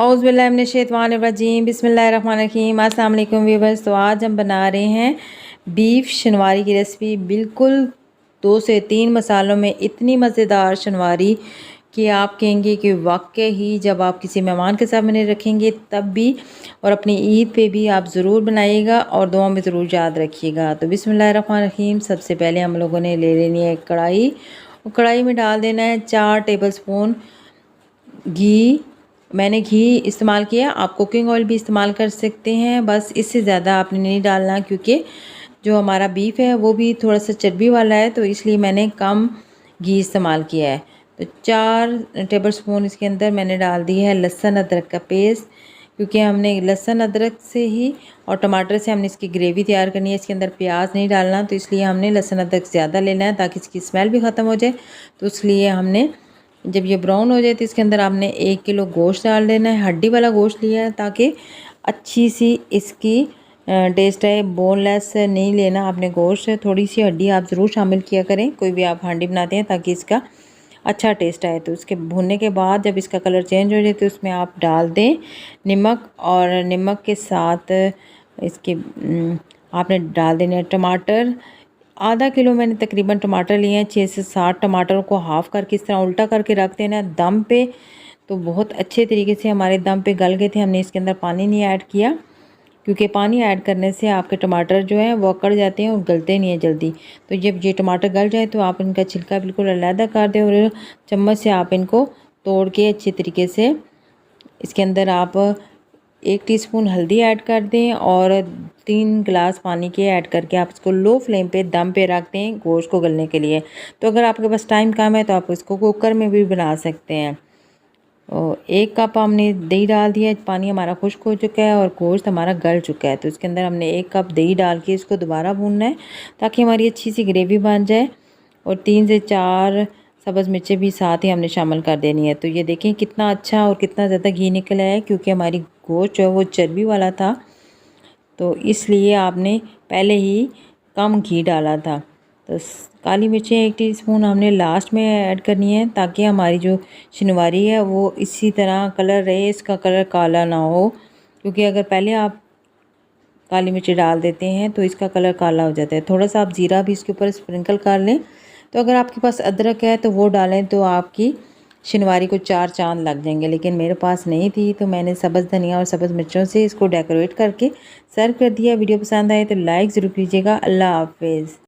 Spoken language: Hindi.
औज़ु बिल्लाहि मिनश्शैतानिर्रजीम बिस्मिल्लाहिर्रहमानिर्रहीम। अस्सलाम वालेकुम व्यूअर्स। तो आज हम बना रहे हैं बीफ शनवारी की रेसिपी। बिल्कुल 2 से 3 मसालों में इतनी मज़ेदार शनवारी कि आप कहेंगे कि वाकई ही जब आप किसी मेहमान के सामने रखेंगे तब भी और अपनी ईद पे भी आप ज़रूर बनाइएगा और दुआ में ज़रूर याद रखिएगा। तो बिस्मिल्लाहिर्रहमानिर्रहीम। सबसे पहले हम लोगों ने ले लेनी है कढ़ाई और कढ़ाई में डाल देना है 4 टेबल स्पून घी। मैंने घी इस्तेमाल किया, आप कुकिंग ऑयल भी इस्तेमाल कर सकते हैं, बस इससे ज़्यादा आपने नहीं डालना क्योंकि जो हमारा बीफ है वो भी थोड़ा सा चर्बी वाला है, तो इसलिए मैंने कम घी इस्तेमाल किया है। तो 4 टेबल स्पून इसके अंदर मैंने डाल दी है लहसुन अदरक का पेस्ट, क्योंकि हमने लहसुन अदरक से ही और टमाटर से हमने इसकी ग्रेवी तैयार करनी है। इसके अंदर प्याज नहीं डालना, तो इसलिए हमने लहसुन अदरक ज़्यादा लेना है ताकि इसकी स्मेल भी ख़त्म हो जाए। तो इसलिए हमने जब ये ब्राउन हो जाए तो इसके अंदर आपने 1 किलो गोश्त डाल देना है। हड्डी वाला गोश्त लिया है ताकि अच्छी सी इसकी टेस्ट है। बोनलेस नहीं लेना आपने गोश्त, थोड़ी सी हड्डी आप ज़रूर शामिल किया करें कोई भी आप हांडी बनाते हैं ताकि इसका अच्छा टेस्ट आए। तो उसके भुनने के बाद जब इसका कलर चेंज हो जाए तो उसमें आप डाल दें नमक, और नमक के साथ इसके आपने डाल देने हैं टमाटर। आधा किलो मैंने तकरीबन टमाटर लिए हैं। 6 से 7 टमाटरों को हाफ़ करके इस तरह उल्टा करके रख देना है दम पे। तो बहुत अच्छे तरीके से हमारे दम पे गल गए थे। हमने इसके अंदर पानी नहीं ऐड किया क्योंकि पानी ऐड करने से आपके टमाटर जो हैं वो अकड़ जाते हैं और गलते नहीं हैं जल्दी। तो जब ये टमाटर गल जाए तो आप इनका छिलका बिल्कुल अलग कर दें और चम्मच से आप इनको तोड़ के अच्छे तरीके से इसके अंदर आप 1 टीस्पून हल्दी ऐड कर दें और 3 गिलास पानी के ऐड करके आप इसको लो फ्लेम पे दम पे रख दें गोश्त को गलने के लिए। तो अगर आपके पास टाइम कम है तो आप इसको कुकर में भी बना सकते हैं। और 1 कप हमने दही डाल दिया। पानी हमारा खुश्क हो चुका है और गोश्त हमारा गल चुका है, तो इसके अंदर हमने 1 कप दही डाल के इसको दोबारा भूनना है ताकि हमारी अच्छी सी ग्रेवी बन जाए। और 3 से 4 सब्ज़ मिर्चें भी साथ ही हमने शामिल कर देनी है। तो ये देखें कितना अच्छा और कितना ज़्यादा घी निकला है, क्योंकि हमारी गोश्त जो है वो चर्बी वाला था, तो इसलिए आपने पहले ही कम घी डाला था। तो काली मिर्चें 1 टीस्पून हमने लास्ट में ऐड करनी है ताकि हमारी जो शनवारी है वो इसी तरह कलर रहे, इसका कलर काला ना हो, क्योंकि अगर पहले आप काली मिर्ची डाल देते हैं तो इसका कलर काला हो जाता है। थोड़ा सा आप ज़ीरा भी इसके ऊपर स्प्रिंकल कर लें। तो अगर आपके पास अदरक है तो वो डालें तो आपकी शनवारी को 4 चांद लग जाएंगे, लेकिन मेरे पास नहीं थी तो मैंने सब्ज़ धनिया और सब्ज़ मिर्चों से इसको डेकोरेट करके सर्व कर दिया। वीडियो पसंद आए तो लाइक ज़रूर कीजिएगा। अल्लाह हाफ़िज़।